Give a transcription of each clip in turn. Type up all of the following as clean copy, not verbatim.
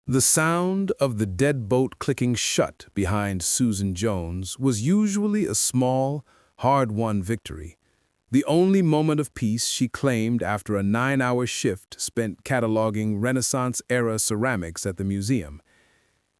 The sound of the deadbolt clicking shut behind Susan Jones was usually a small, hard-won victory, the only moment of peace she claimed after a 9-hour shift spent cataloging Renaissance-era ceramics at the museum.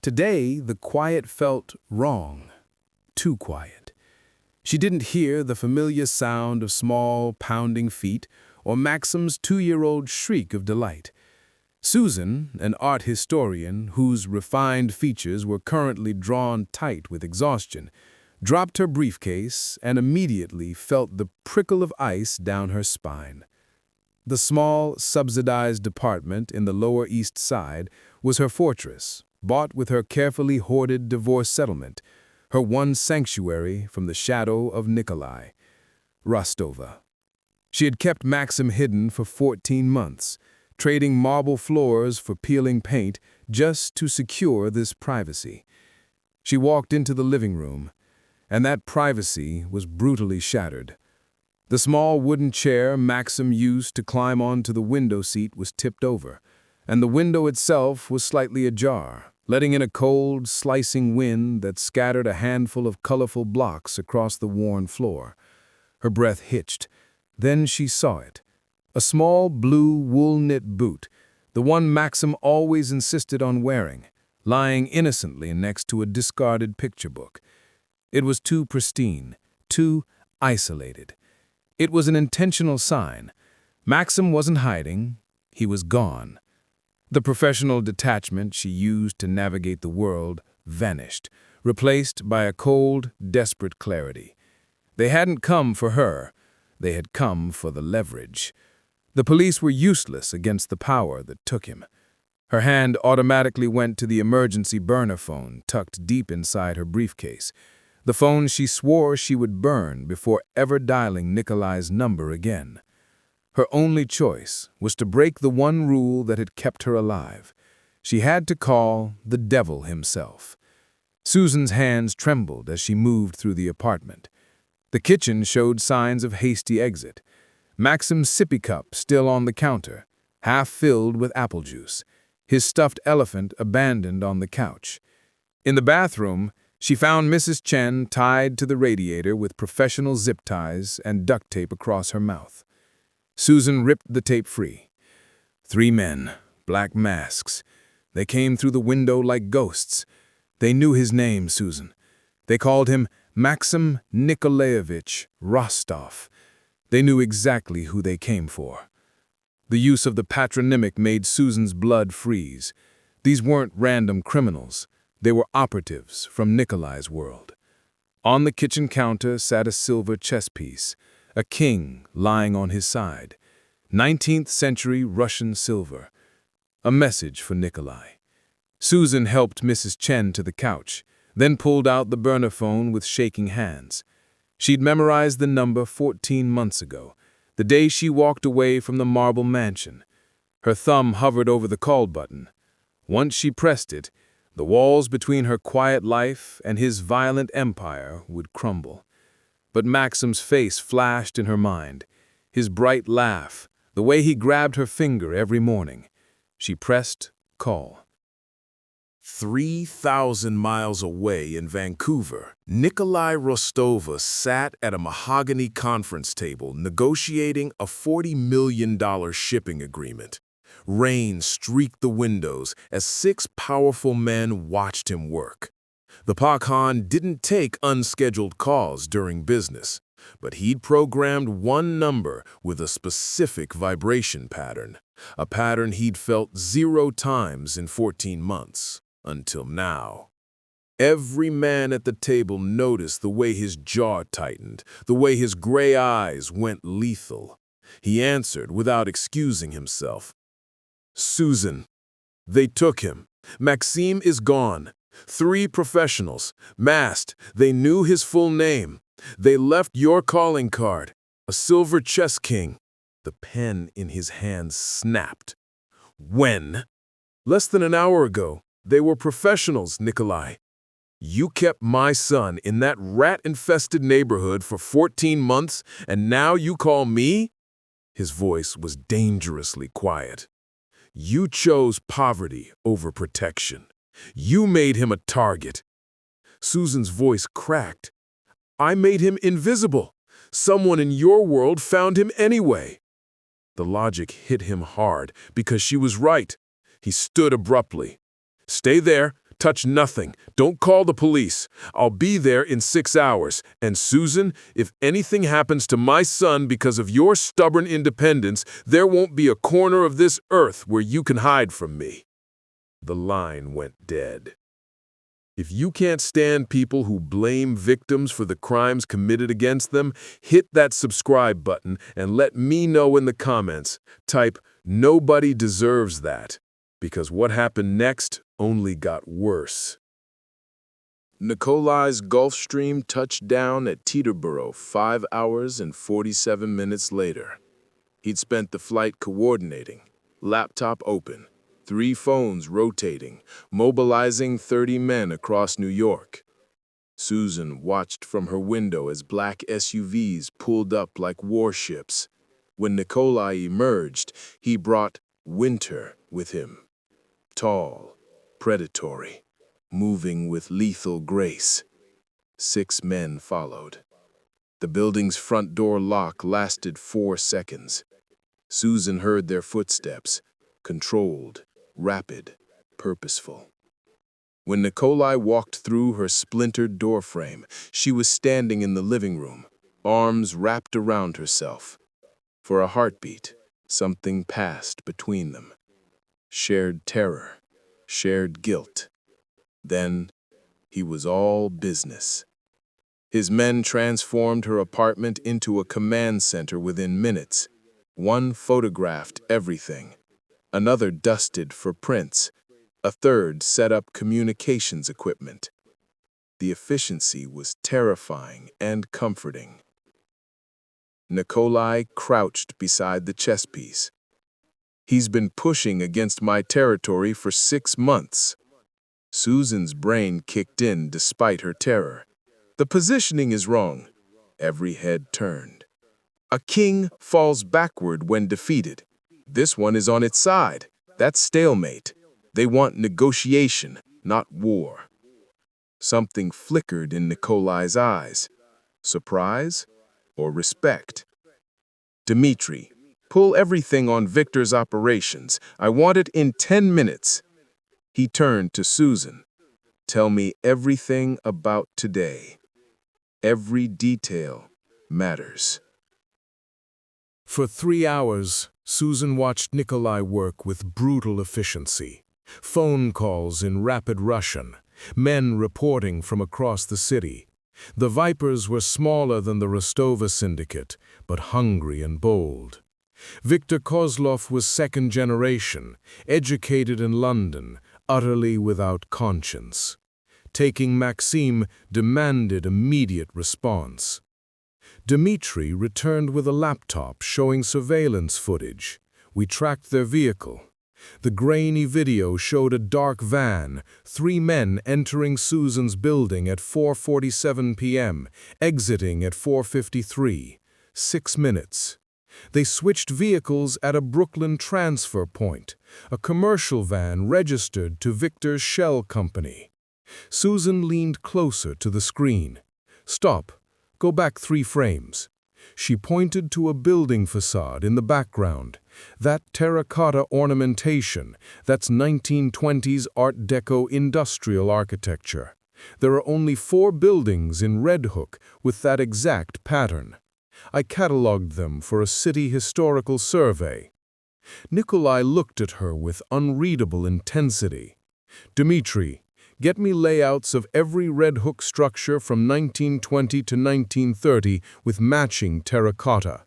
Today, the quiet felt wrong, too quiet. She didn't hear the familiar sound of small, pounding feet or Maxim's 2-year-old shriek of delight. Susan, an art historian whose refined features were currently drawn tight with exhaustion, dropped her briefcase and immediately felt the prickle of ice down her spine. The small, subsidized apartment in the Lower East Side was her fortress, bought with her carefully hoarded divorce settlement, her one sanctuary from the shadow of Nikolai Rostova. She had kept Maxim hidden for 14 months, trading marble floors for peeling paint just to secure this privacy. She walked into the living room, and that privacy was brutally shattered. The small wooden chair Maxim used to climb onto the window seat was tipped over, and the window itself was slightly ajar, letting in a cold, slicing wind that scattered a handful of colorful blocks across the worn floor. Her breath hitched. Then she saw it. A small blue wool-knit boot, the one Maxim always insisted on wearing, lying innocently next to a discarded picture book. It was too pristine, too isolated. It was an intentional sign. Maxim wasn't hiding, he was gone. The professional detachment she used to navigate the world vanished, replaced by a cold, desperate clarity. They hadn't come for her, they had come for the leverage. The police were useless against the power that took him. Her hand automatically went to the emergency burner phone tucked deep inside her briefcase, the phone she swore she would burn before ever dialing Nikolai's number again. Her only choice was to break the one rule that had kept her alive. She had to call the devil himself. Susan's hands trembled as she moved through the apartment. The kitchen showed signs of hasty exit. Maxim's sippy cup still on the counter, half filled with apple juice, his stuffed elephant abandoned on the couch. In the bathroom, she found Mrs. Chen tied to the radiator with professional zip ties and duct tape across her mouth. Susan ripped the tape free. 3 men, black masks. They came through the window like ghosts. They knew his name, Susan. They called him Maxim Nikolaevich Rostov. They knew exactly who they came for. The use of the patronymic made Susan's blood freeze. These weren't random criminals. They were operatives from Nikolai's world. On the kitchen counter sat a silver chess piece, a king lying on his side, 19th century Russian silver. A message for Nikolai. Susan helped Mrs. Chen to the couch, then pulled out the burner phone with shaking hands. She'd memorized the number 14 months ago, the day she walked away from the marble mansion. Her thumb hovered over the call button. Once she pressed it, the walls between her quiet life and his violent empire would crumble. But Maxim's face flashed in her mind, his bright laugh, the way he grabbed her finger every morning. She pressed call. 3,000 miles away in Vancouver, Nikolai Rostova sat at a mahogany conference table negotiating a $40 million shipping agreement. Rain streaked the windows as 6 powerful men watched him work. The Pakhan didn't take unscheduled calls during business, but he'd programmed one number with a specific vibration pattern, a pattern he'd felt 0 times in 14 months. Until now. Every man at the table noticed the way his jaw tightened, the way his gray eyes went lethal. He answered without excusing himself. Susan, they took him. Maxim is gone. 3 professionals, masked, they knew his full name. They left your calling card, a silver chess king. The pen in his hand snapped. When? Less than an hour ago. They were professionals, Nikolai. You kept my son in that rat-infested neighborhood for 14 months, and now you call me? His voice was dangerously quiet. You chose poverty over protection. You made him a target. Susan's voice cracked. I made him invisible. Someone in your world found him anyway. The logic hit him hard because she was right. He stood abruptly. Stay there, touch nothing, don't call the police. I'll be there in 6 hours. And Susan, if anything happens to my son because of your stubborn independence, there won't be a corner of this earth where you can hide from me. The line went dead. If you can't stand people who blame victims for the crimes committed against them, hit that subscribe button and let me know in the comments. Type, "Nobody deserves that," because what happened next only got worse. Nikolai's Gulfstream touched down at Teterboro 5 hours and 47 minutes later. He'd spent the flight coordinating, laptop open, 3 phones rotating, mobilizing 30 men across New York. Susan watched from her window as black SUVs pulled up like warships. When Nikolai emerged, he brought winter with him. Tall, predatory, moving with lethal grace. 6 men followed. The building's front door lock lasted 4 seconds. Susan heard their footsteps, controlled, rapid, purposeful. When Nikolai walked through her splintered doorframe, she was standing in the living room, arms wrapped around herself. For a heartbeat, something passed between them. Shared terror, shared guilt. Then, he was all business. His men transformed her apartment into a command center within minutes. One photographed everything. Another dusted for prints. A third set up communications equipment. The efficiency was terrifying and comforting. Nikolai crouched beside the chess piece. He's been pushing against my territory for 6 months. Susan's brain kicked in despite her terror. The positioning is wrong. Every head turned. A king falls backward when defeated. This one is on its side. That's stalemate. They want negotiation, not war. Something flickered in Nikolai's eyes. Surprise or respect? Dmitri, pull everything on Victor's operations. I want it in 10 minutes. He turned to Susan. Tell me everything about today. Every detail matters. For 3 hours, Susan watched Nikolai work with brutal efficiency. Phone calls in rapid Russian, men reporting from across the city. The Vipers were smaller than the Rostova syndicate, but hungry and bold. Viktor Kozlov was second generation, educated in London, utterly without conscience. Taking Maxim demanded immediate response. Dmitri returned with a laptop showing surveillance footage. We tracked their vehicle. The grainy video showed a dark van, 3 men entering Susan's building at 4:47 p.m., exiting at 4:53. 6 minutes. They switched vehicles at a Brooklyn transfer point, a commercial van registered to Victor's shell company. Susan leaned closer to the screen. Stop. Go back 3 frames. She pointed to a building facade in the background. That terracotta ornamentation, that's 1920s Art Deco industrial architecture. There are only 4 buildings in Red Hook with that exact pattern. I catalogued them for a city historical survey. Nikolai looked at her with unreadable intensity. Dmitri, get me layouts of every Red Hook structure from 1920 to 1930 with matching terracotta.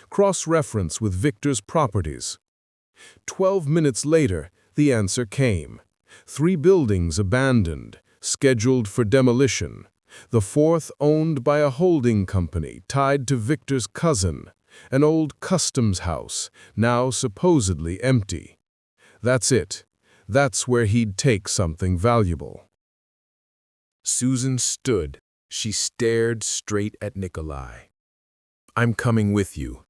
Cross-reference with Victor's properties. 12 minutes later, the answer came. 3 buildings abandoned, scheduled for demolition. The 4th owned by a holding company tied to Victor's cousin, an old customs house, now supposedly empty. That's it. That's where he'd take something valuable. Susan stood. She stared straight at Nikolai. I'm coming with you.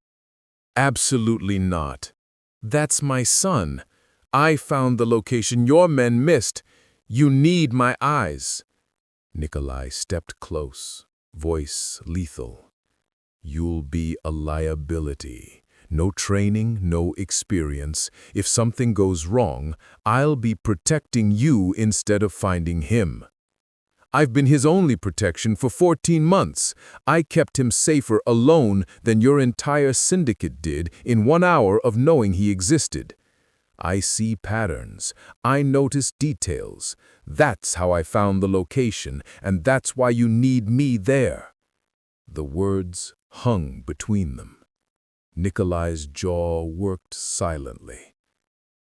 Absolutely not. That's my son. I found the location your men missed. You need my eyes." Nikolai stepped close, voice lethal. "You'll be a liability. No training, no experience. If something goes wrong, I'll be protecting you instead of finding him. I've been his only protection for 14 months. I kept him safer alone than your entire syndicate did in 1 hour of knowing he existed. I see patterns. I notice details. That's how I found the location, and that's why you need me there." The words hung between them. Nikolai's jaw worked silently.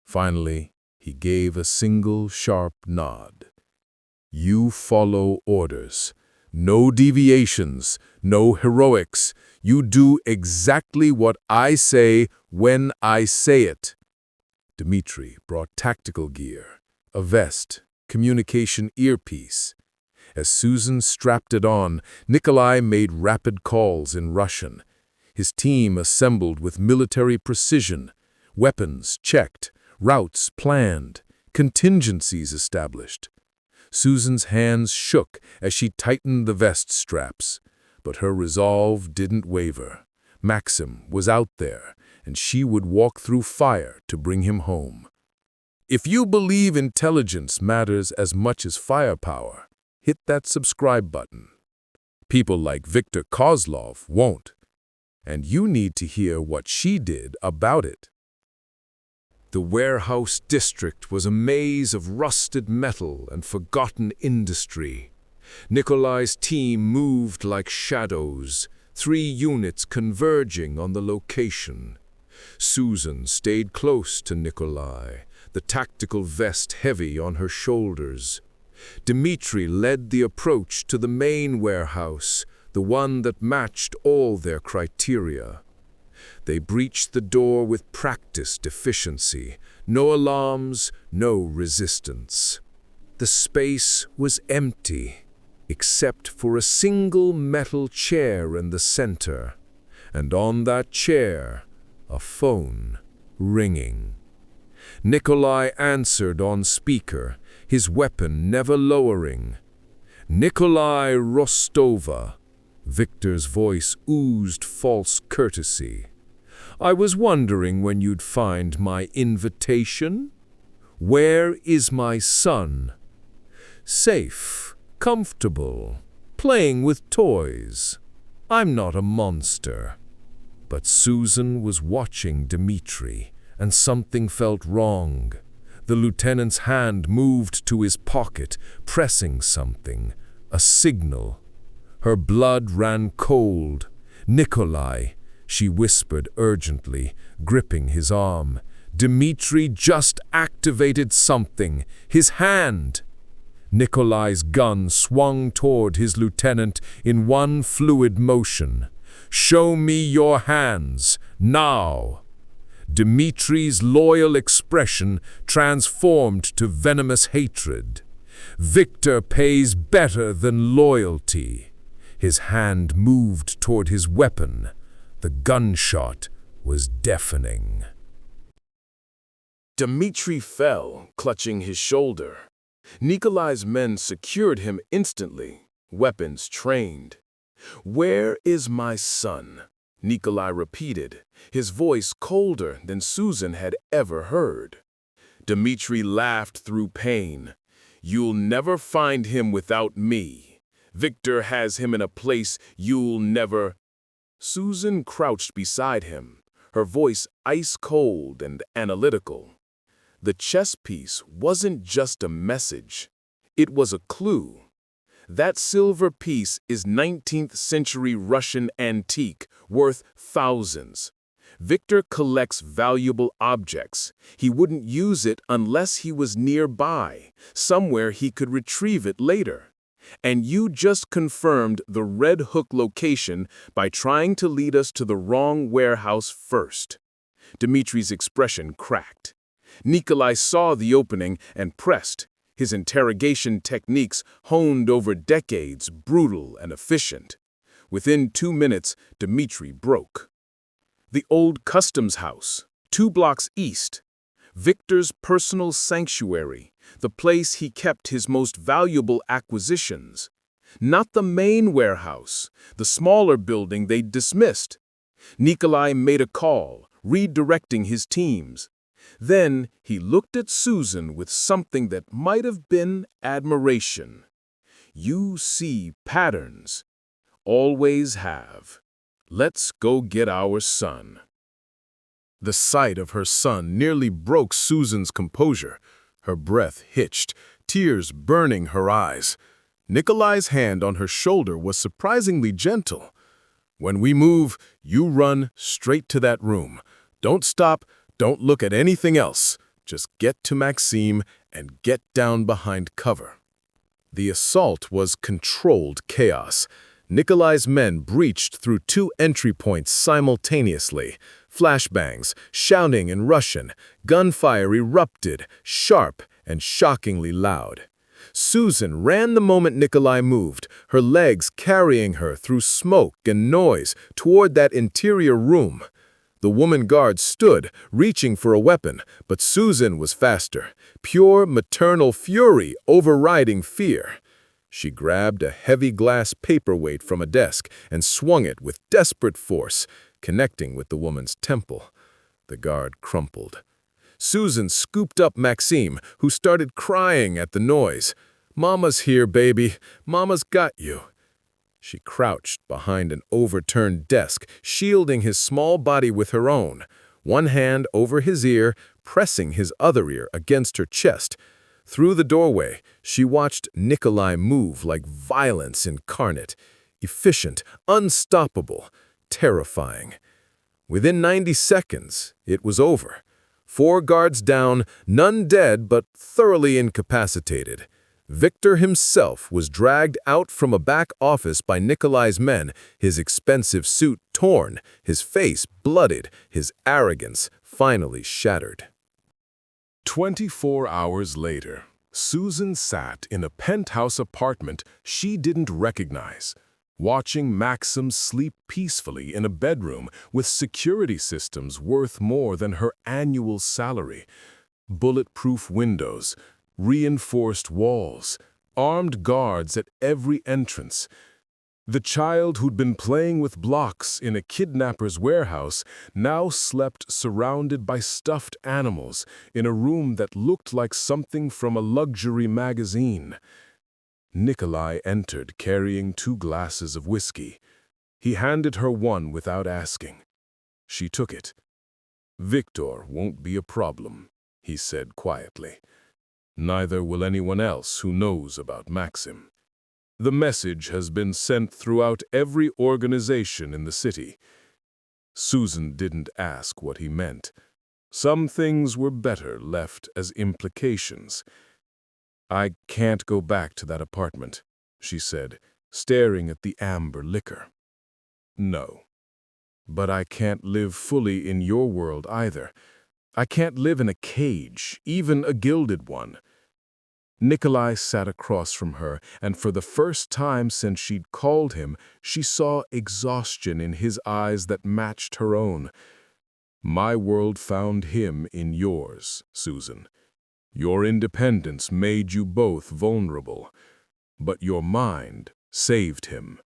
Finally, he gave a single sharp nod. "You follow orders. No deviations, no heroics. You do exactly what I say when I say it." Dmitri brought tactical gear, a vest, communication earpiece. As Susan strapped it on, Nikolai made rapid calls in Russian. His team assembled with military precision, weapons checked, routes planned, contingencies established. Susan's hands shook as she tightened the vest straps, but her resolve didn't waver. Maxim was out there, and she would walk through fire to bring him home. If you believe intelligence matters as much as firepower, hit that subscribe button. People like Viktor Kozlov won't, and you need to hear what she did about it. The warehouse district was a maze of rusted metal and forgotten industry. Nikolai's team moved like shadows, 3 units converging on the location. Susan stayed close to Nikolai, the tactical vest heavy on her shoulders. Dmitri led the approach to the main warehouse, the one that matched all their criteria. They breached the door with practiced efficiency. No alarms, no resistance. The space was empty, except for a single metal chair in the center, and on that chair, a phone ringing. Nikolai answered on speaker, his weapon never lowering. "Nikolai Rostova." Victor's voice oozed false courtesy. "I was wondering when you'd find my invitation. Where is my son? Safe, comfortable, playing with toys. I'm not a monster." But Susan was watching Dmitri, and something felt wrong. The lieutenant's hand moved to his pocket, pressing something, a signal. Her blood ran cold. "Nikolai," she whispered urgently, gripping his arm. "Dmitri just activated something. His hand." Nikolai's gun swung toward his lieutenant in one fluid motion. "Show me your hands, now." Dmitri's loyal expression transformed to venomous hatred. Victor pays better than loyalty. His hand moved toward his weapon. The gunshot was deafening. Dmitri fell, clutching his shoulder. Nikolai's men secured him instantly, weapons trained. "Where is my son?" Nikolai repeated, his voice colder than Susan had ever heard. Dmitri laughed through pain. "You'll never find him without me. Victor has him in a place you'll never—" Susan crouched beside him, her voice ice-cold and analytical. The chess piece wasn't just a message. It was a clue. That silver piece is 19th century Russian antique, worth thousands. Victor collects valuable objects. He wouldn't use it unless he was nearby, somewhere he could retrieve it later. And you just confirmed the Red Hook location by trying to lead us to the wrong warehouse first. Dmitri's expression cracked. Nikolai saw the opening and pressed, his interrogation techniques honed over decades, brutal and efficient. Within 2 minutes, Dmitri broke. "The old customs house, 2 blocks east. Victor's personal sanctuary, the place he kept his most valuable acquisitions. Not the main warehouse, the smaller building they'd dismissed. Nikolai made a call, redirecting his teams. Then he looked at Susan with something that might have been admiration. You see patterns. Always have. Let's go get our son. The sight of her son nearly broke Susan's composure. Her breath hitched, tears burning her eyes. Nikolai's hand on her shoulder was surprisingly gentle. When we move, you run straight to that room. Don't stop, don't look at anything else. Just get to Maxim and get down behind cover. The assault was controlled chaos. Nikolai's men breached through 2 entry points simultaneously. Flashbangs, shouting in Russian, gunfire erupted, sharp and shockingly loud. Susan ran the moment Nikolai moved, her legs carrying her through smoke and noise toward that interior room. The woman guard stood, reaching for a weapon, but Susan was faster, pure maternal fury overriding fear. She grabbed a heavy glass paperweight from a desk and swung it with desperate force, connecting with the woman's temple. The guard crumpled. Susan scooped up Maxim, who started crying at the noise. "Mama's here, baby. Mama's got you." She crouched behind an overturned desk, shielding his small body with her own, one hand over his ear, pressing his other ear against her chest. Through the doorway, she watched Nikolai move like violence incarnate, efficient, unstoppable, terrifying. Within 90 seconds, it was over. 4 guards down, none dead but thoroughly incapacitated. Victor himself was dragged out from a back office by Nikolai's men, his expensive suit torn, his face bloodied, his arrogance finally shattered. 24 hours later, Susan sat in a penthouse apartment she didn't recognize, watching Maxim sleep peacefully in a bedroom with security systems worth more than her annual salary. Bulletproof windows, reinforced walls, armed guards at every entrance. The child who'd been playing with blocks in a kidnapper's warehouse now slept surrounded by stuffed animals in a room that looked like something from a luxury magazine. Nikolai entered carrying 2 glasses of whiskey. He handed her one without asking. She took it. "Victor won't be a problem," he said quietly. "Neither will anyone else who knows about Maxim. The message has been sent throughout every organization in the city." Susan didn't ask what he meant. Some things were better left as implications. "I can't go back to that apartment," she said, staring at the amber liquor. "No. But I can't live fully in your world either. I can't live in a cage, even a gilded one." Nikolai sat across from her, and for the first time since she'd called him, she saw exhaustion in his eyes that matched her own. "My world found him in yours, Susan. Your independence made you both vulnerable, but your mind saved him.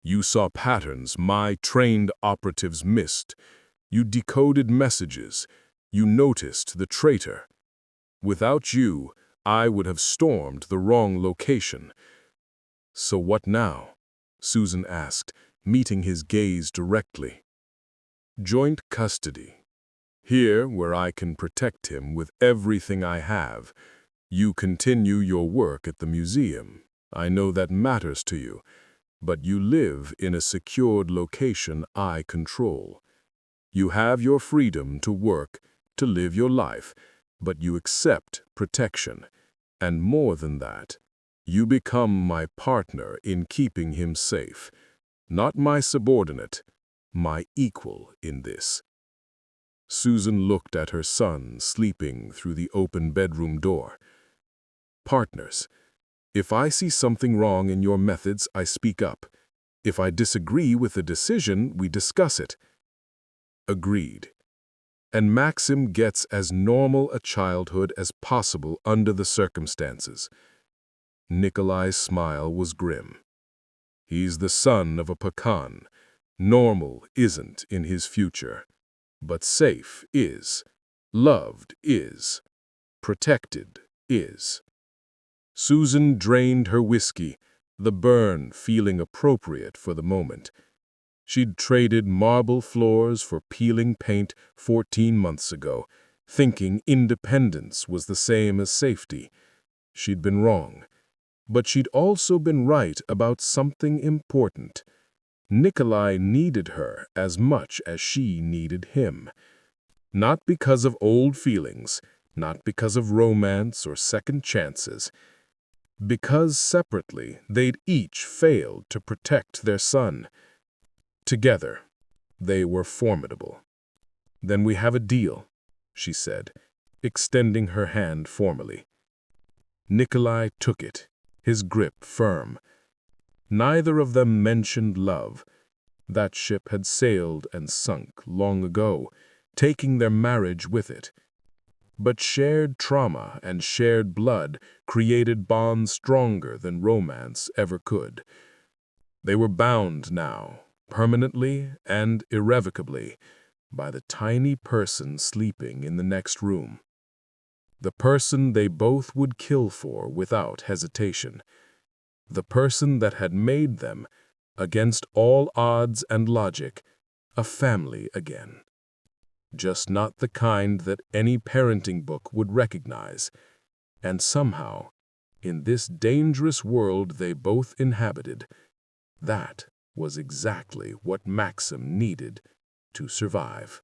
You saw patterns my trained operatives missed. You decoded messages. You noticed the traitor. Without you, I would have stormed the wrong location." "So what now?" Susan asked, meeting his gaze directly. "Joint custody. Here, where I can protect him with everything I have. You continue your work at the museum. I know that matters to you, but you live in a secured location I control. You have your freedom to work, to live your life, but you accept protection. And more than that, you become my partner in keeping him safe. Not my subordinate, my equal in this." Susan looked at her son sleeping through the open bedroom door. "Partners. If I see something wrong in your methods, I speak up. If I disagree with the decision, we discuss it." "Agreed." and Maxim gets as normal a childhood as possible under the circumstances. Nikolai's smile was grim. He's the son of a pecan. Normal isn't in his future, but safe is, loved is, protected is. Susan drained her whiskey, the burn feeling appropriate for the moment. She'd traded marble floors for peeling paint 14 months ago, thinking independence was the same as safety. She'd been wrong, but she'd also been right about something important. Nikolai needed her as much as she needed him. Not because of old feelings, not because of romance or second chances, because separately they'd each failed to protect their son. Together, they were formidable. "Then we have a deal," she said, extending her hand formally. Nikolai took it, his grip firm. Neither of them mentioned love. That ship had sailed and sunk long ago, taking their marriage with it. But shared trauma and shared blood created bonds stronger than romance ever could. They were bound now, permanently and irrevocably, by the tiny person sleeping in the next room. The person they both would kill for without hesitation. The person that had made them, against all odds and logic, a family again. Just not the kind that any parenting book would recognize. And somehow, in this dangerous world they both inhabited, that was exactly what Maxim needed to survive.